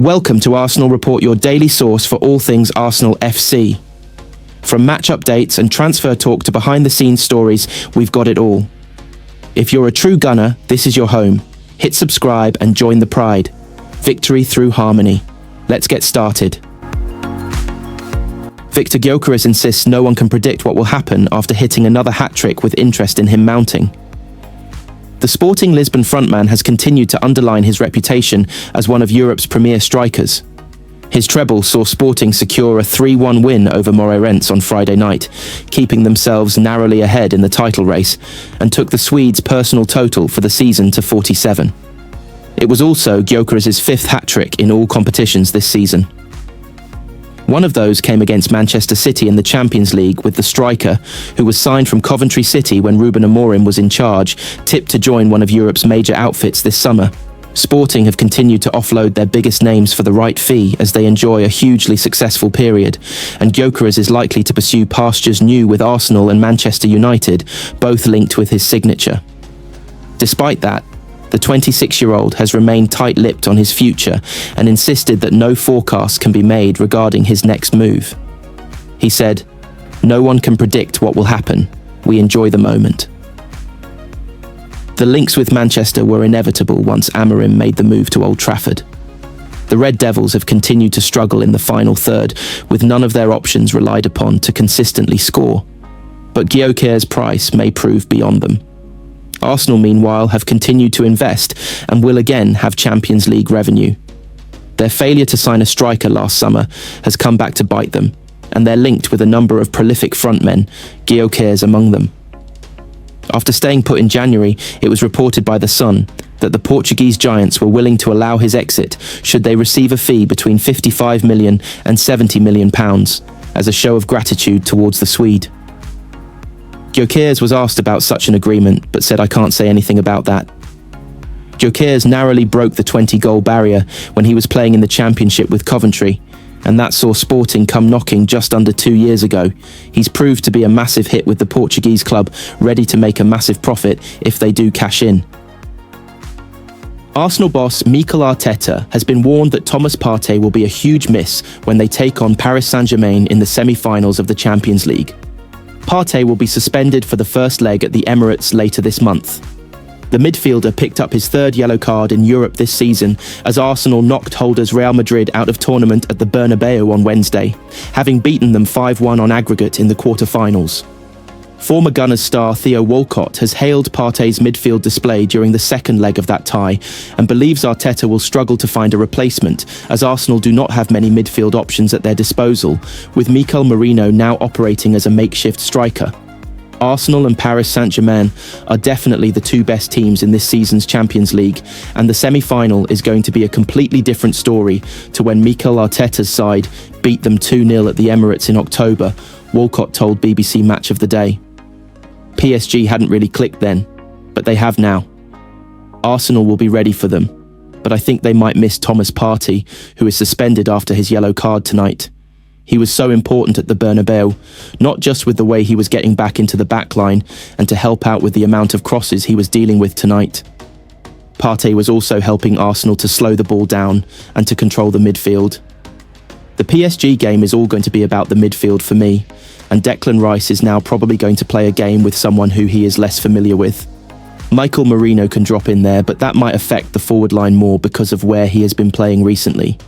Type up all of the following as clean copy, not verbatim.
Welcome to Arsenal Report, your daily source for all things Arsenal FC. From match updates and transfer talk to behind-the-scenes stories, we've got it all. If you're a true gunner, this is your home. Hit subscribe and join the pride. Victory through harmony. Let's get started. Viktor Gyökeres insists no one can predict what will happen after hitting another hat-trick with interest in him mounting. The Sporting Lisbon frontman has continued to underline his reputation as one of Europe's premier strikers. His treble saw Sporting secure a 3-1 win over Moreirense on Friday night, keeping themselves narrowly ahead in the title race, and took the Swedes' personal total for the season to 47. It was also Gyökeres' fifth hat-trick in all competitions this season. One of those came against Manchester City in the Champions League, with the striker, who was signed from Coventry City when Ruben Amorim was in charge, tipped to join one of Europe's major outfits this summer. Sporting have continued to offload their biggest names for the right fee as they enjoy a hugely successful period, and Gyökeres is likely to pursue pastures new with Arsenal and Manchester United, both linked with his signature. Despite that, the 26-year-old has remained tight-lipped on his future and insisted that no forecast can be made regarding his next move. He said, "No one can predict what will happen. We enjoy the moment." The links with Manchester were inevitable once Amorim made the move to Old Trafford. The Red Devils have continued to struggle in the final third, with none of their options relied upon to consistently score. But Gyökeres' price may prove beyond them. Arsenal, meanwhile, have continued to invest and will again have Champions League revenue. Their failure to sign a striker last summer has come back to bite them, and they're linked with a number of prolific frontmen, Gyökeres among them. After staying put in January, it was reported by The Sun that the Portuguese giants were willing to allow his exit should they receive a fee between £55 million and £70 million as a show of gratitude towards the Swede. Gyökeres was asked about such an agreement, but said, "I can't say anything about that." Gyökeres narrowly broke the 20-goal barrier when he was playing in the Championship with Coventry, and that saw Sporting come knocking just under 2 years ago. He's proved to be a massive hit with the Portuguese club, ready to make a massive profit if they do cash in. Arsenal boss Mikel Arteta has been warned that Thomas Partey will be a huge miss when they take on Paris Saint-Germain in the semi-finals of the Champions League. Partey will be suspended for the first leg at the Emirates later this month. The midfielder picked up his third yellow card in Europe this season as Arsenal knocked holders Real Madrid out of tournament at the Bernabeu on Wednesday, having beaten them 5-1 on aggregate in the quarter-finals. Former Gunners star Theo Walcott has hailed Partey's midfield display during the second leg of that tie and believes Arteta will struggle to find a replacement, as Arsenal do not have many midfield options at their disposal, with Mikel Merino now operating as a makeshift striker. Arsenal and Paris Saint-Germain are definitely the two best teams in this season's Champions League, and the semi-final is going to be a completely different story to when Mikel Arteta's side beat them 2-0 at the Emirates in October, Walcott told BBC Match of the Day. PSG hadn't really clicked then, but they have now. Arsenal will be ready for them, but I think they might miss Thomas Partey, who is suspended after his yellow card tonight. He was so important at the Bernabeu, not just with the way he was getting back into the backline and to help out with the amount of crosses he was dealing with tonight. Partey was also helping Arsenal to slow the ball down and to control the midfield. The PSG game is all going to be about the midfield for me, and Declan Rice is now probably going to play a game with someone who he is less familiar with. Mikel Merino can drop in there, but that might affect the forward line more because of where he has been playing recently.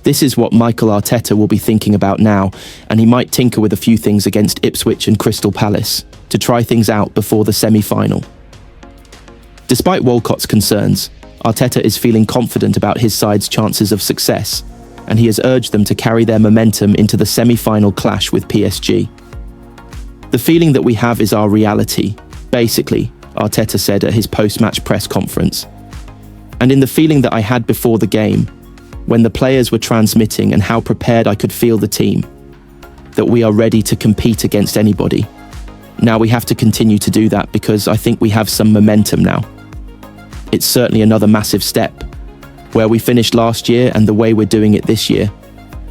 This is what Mikel Arteta will be thinking about now, and he might tinker with a few things against Ipswich and Crystal Palace to try things out before the semi-final. Despite Walcott's concerns, Arteta is feeling confident about his side's chances of success, and he has urged them to carry their momentum into the semi-final clash with PSG. "The feeling that we have is our reality, basically," Arteta said at his post-match press conference. "And in the feeling that I had before the game, when the players were transmitting and how prepared I could feel the team, that we are ready to compete against anybody. Now we have to continue to do that because I think we have some momentum now. It's certainly another massive step. Where we finished last year and the way we're doing it this year,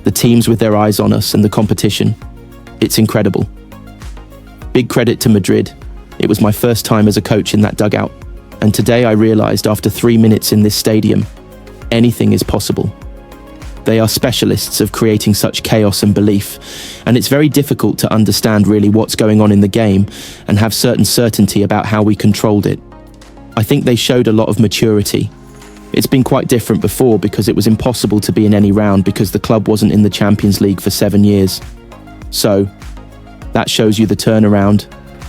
the teams with their eyes on us and the competition, it's incredible. Big credit to Madrid. It was my first time as a coach in that dugout, and today I realised after 3 minutes in this stadium, anything is possible. They are specialists of creating such chaos and belief, and it's very difficult to understand really what's going on in the game and have certain certainty about how we controlled it. I think they showed a lot of maturity. It's been quite different before because it was impossible to be in any round because the club wasn't in the Champions League for 7 years. So, that shows you the turnaround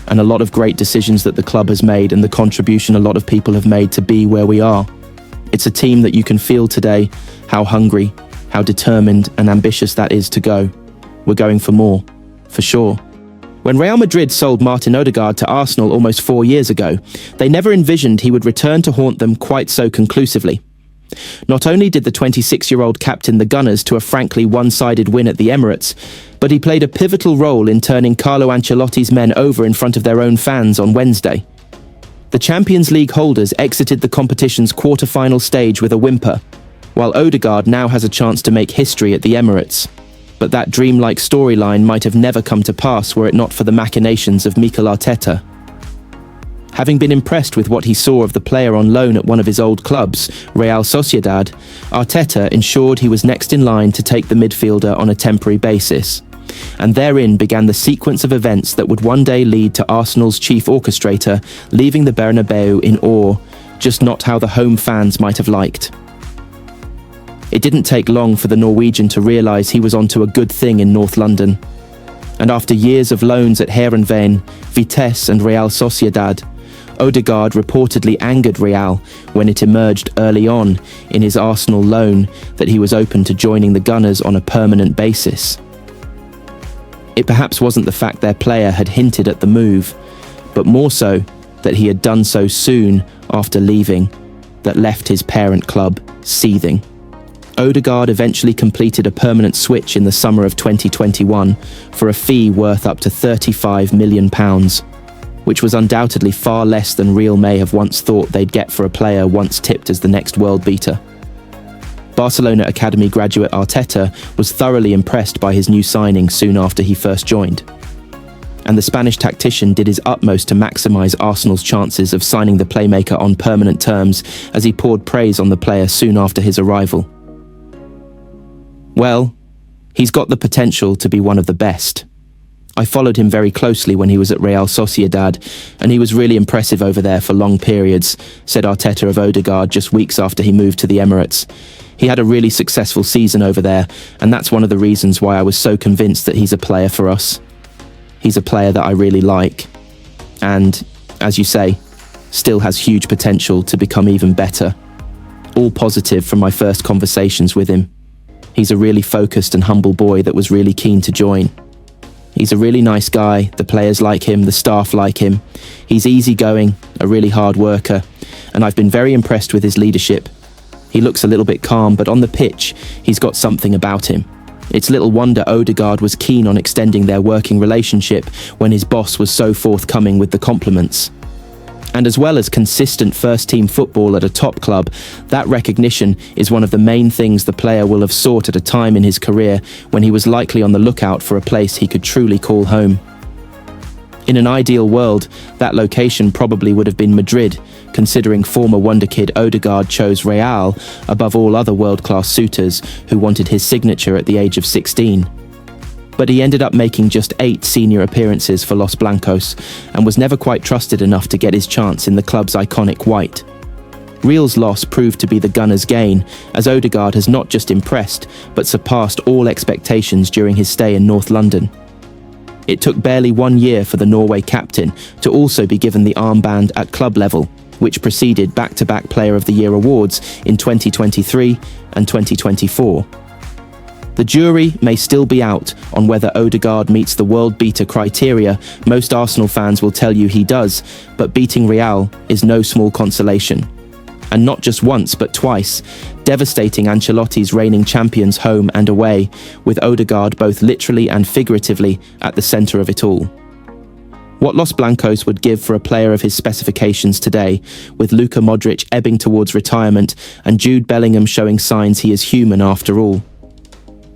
and a lot of great decisions that the club has made and the contribution a lot of people have made to be where we are. It's a team that you can feel today how hungry, how determined and ambitious that is to go. We're going for more, for sure. When Real Madrid sold Martin Odegaard to Arsenal almost 4 years ago, they never envisioned he would return to haunt them quite so conclusively. Not only did the 26-year-old captain the Gunners to a frankly one-sided win at the Emirates, but he played a pivotal role in turning Carlo Ancelotti's men over in front of their own fans on Wednesday. The Champions League holders exited the competition's quarter-final stage with a whimper, while Odegaard now has a chance to make history at the Emirates. But that dreamlike storyline might have never come to pass were it not for the machinations of Mikel Arteta. Having been impressed with what he saw of the player on loan at one of his old clubs, Real Sociedad, Arteta ensured he was next in line to take the midfielder on a temporary basis. And therein began the sequence of events that would one day lead to Arsenal's chief orchestrator leaving the Bernabeu in awe, just not how the home fans might have liked. It didn't take long for the Norwegian to realise he was onto a good thing in North London. And after years of loans at Heerenveen, Vitesse and Real Sociedad, Odegaard reportedly angered Real when it emerged early on in his Arsenal loan that he was open to joining the Gunners on a permanent basis. It perhaps wasn't the fact their player had hinted at the move, but more so that he had done so soon after leaving that left his parent club seething. Odegaard eventually completed a permanent switch in the summer of 2021 for a fee worth up to £35 million, which was undoubtedly far less than Real may have once thought they'd get for a player once tipped as the next world beater. Barcelona Academy graduate Arteta was thoroughly impressed by his new signing soon after he first joined. And the Spanish tactician did his utmost to maximise Arsenal's chances of signing the playmaker on permanent terms as he poured praise on the player soon after his arrival. Well, he's got the potential to be one of the best. I followed him very closely when he was at Real Sociedad, and he was really impressive over there for long periods, said Arteta of Odegaard just weeks after he moved to the Emirates. He had a really successful season over there, and that's one of the reasons why I was so convinced that he's a player for us. He's a player that I really like, and, as you say, still has huge potential to become even better. All positive from my first conversations with him. He's a really focused and humble boy that was really keen to join. He's a really nice guy, the players like him, the staff like him. He's easygoing, a really hard worker, and I've been very impressed with his leadership. He looks a little bit calm, but on the pitch, he's got something about him. It's little wonder Odegaard was keen on extending their working relationship when his boss was so forthcoming with the compliments. And as well as consistent first-team football at a top club, that recognition is one of the main things the player will have sought at a time in his career when he was likely on the lookout for a place he could truly call home. In an ideal world, that location probably would have been Madrid, considering former wonderkid Odegaard chose Real above all other world-class suitors who wanted his signature at the age of 16. But he ended up making just 8 senior appearances for Los Blancos and was never quite trusted enough to get his chance in the club's iconic white. Real's loss proved to be the Gunners' gain, as Odegaard has not just impressed, but surpassed all expectations during his stay in North London. It took barely 1 year for the Norway captain to also be given the armband at club level, which preceded back-to-back Player of the Year awards in 2023 and 2024. The jury may still be out on whether Odegaard meets the world-beater criteria. Most Arsenal fans will tell you he does, but beating Real is no small consolation. And not just once, but twice, devastating Ancelotti's reigning champions home and away, with Odegaard both literally and figuratively at the centre of it all. What Los Blancos would give for a player of his specifications today, with Luka Modric ebbing towards retirement and Jude Bellingham showing signs he is human after all.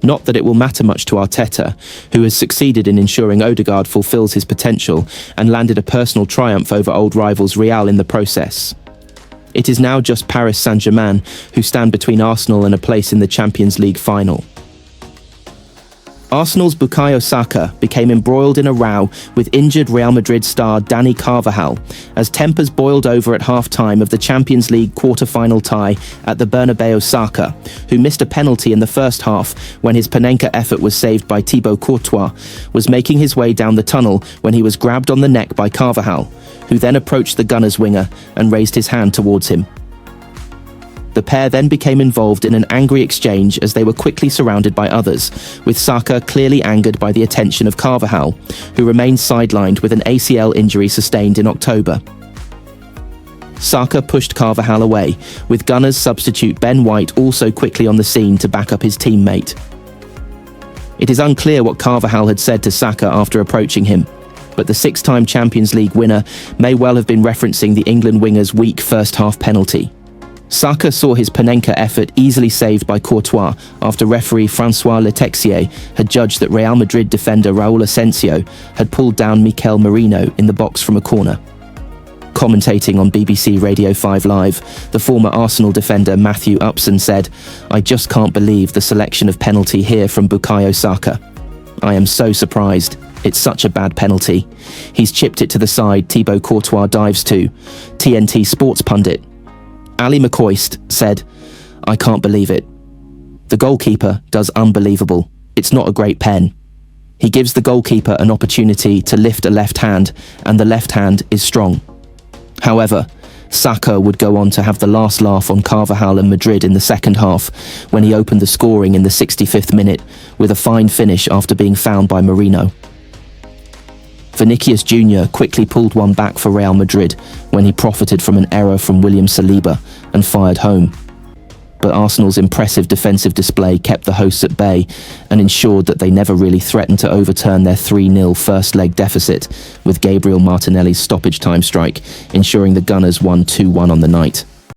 Not that it will matter much to Arteta, who has succeeded in ensuring Odegaard fulfills his potential and landed a personal triumph over old rivals Real in the process. It is now just Paris Saint-Germain who stand between Arsenal and a place in the Champions League final. Arsenal's Bukayo Saka became embroiled in a row with injured Real Madrid star Dani Carvajal as tempers boiled over at half-time of the Champions League quarter-final tie at the Bernabeu. Saka, who missed a penalty in the first half when his Panenka effort was saved by Thibaut Courtois, was making his way down the tunnel when he was grabbed on the neck by Carvajal, who then approached the Gunners winger and raised his hand towards him. The pair then became involved in an angry exchange as they were quickly surrounded by others, with Saka clearly angered by the attention of Carvajal, who remained sidelined with an ACL injury sustained in October. Saka pushed Carvajal away, with Gunners substitute Ben White also quickly on the scene to back up his teammate. It is unclear what Carvajal had said to Saka after approaching him, but the six-time Champions League winner may well have been referencing the England winger's weak first-half penalty. Saka saw his Panenka effort easily saved by Courtois after referee Francois Letexier had judged that Real Madrid defender Raul Asensio had pulled down Mikel Merino in the box from a corner. Commentating on BBC Radio 5 Live, the former Arsenal defender Matthew Upson said, "I just can't believe the selection of penalty here from Bukayo Saka. I am so surprised. It's such a bad penalty. He's chipped it to the side Thibaut Courtois dives to." TNT sports pundit Ali McCoist said, "I can't believe it. The goalkeeper does unbelievable. It's not a great pen. He gives the goalkeeper an opportunity to lift a left hand, and the left hand is strong." However, Saka would go on to have the last laugh on Carvajal and Madrid in the second half when he opened the scoring in the 65th minute with a fine finish after being fouled by Merino. Vinicius Jr. quickly pulled one back for Real Madrid when he profited from an error from William Saliba and fired home. But Arsenal's impressive defensive display kept the hosts at bay and ensured that they never really threatened to overturn their 3-0 first-leg deficit, with Gabriel Martinelli's stoppage time strike ensuring the Gunners won 2-1 on the night.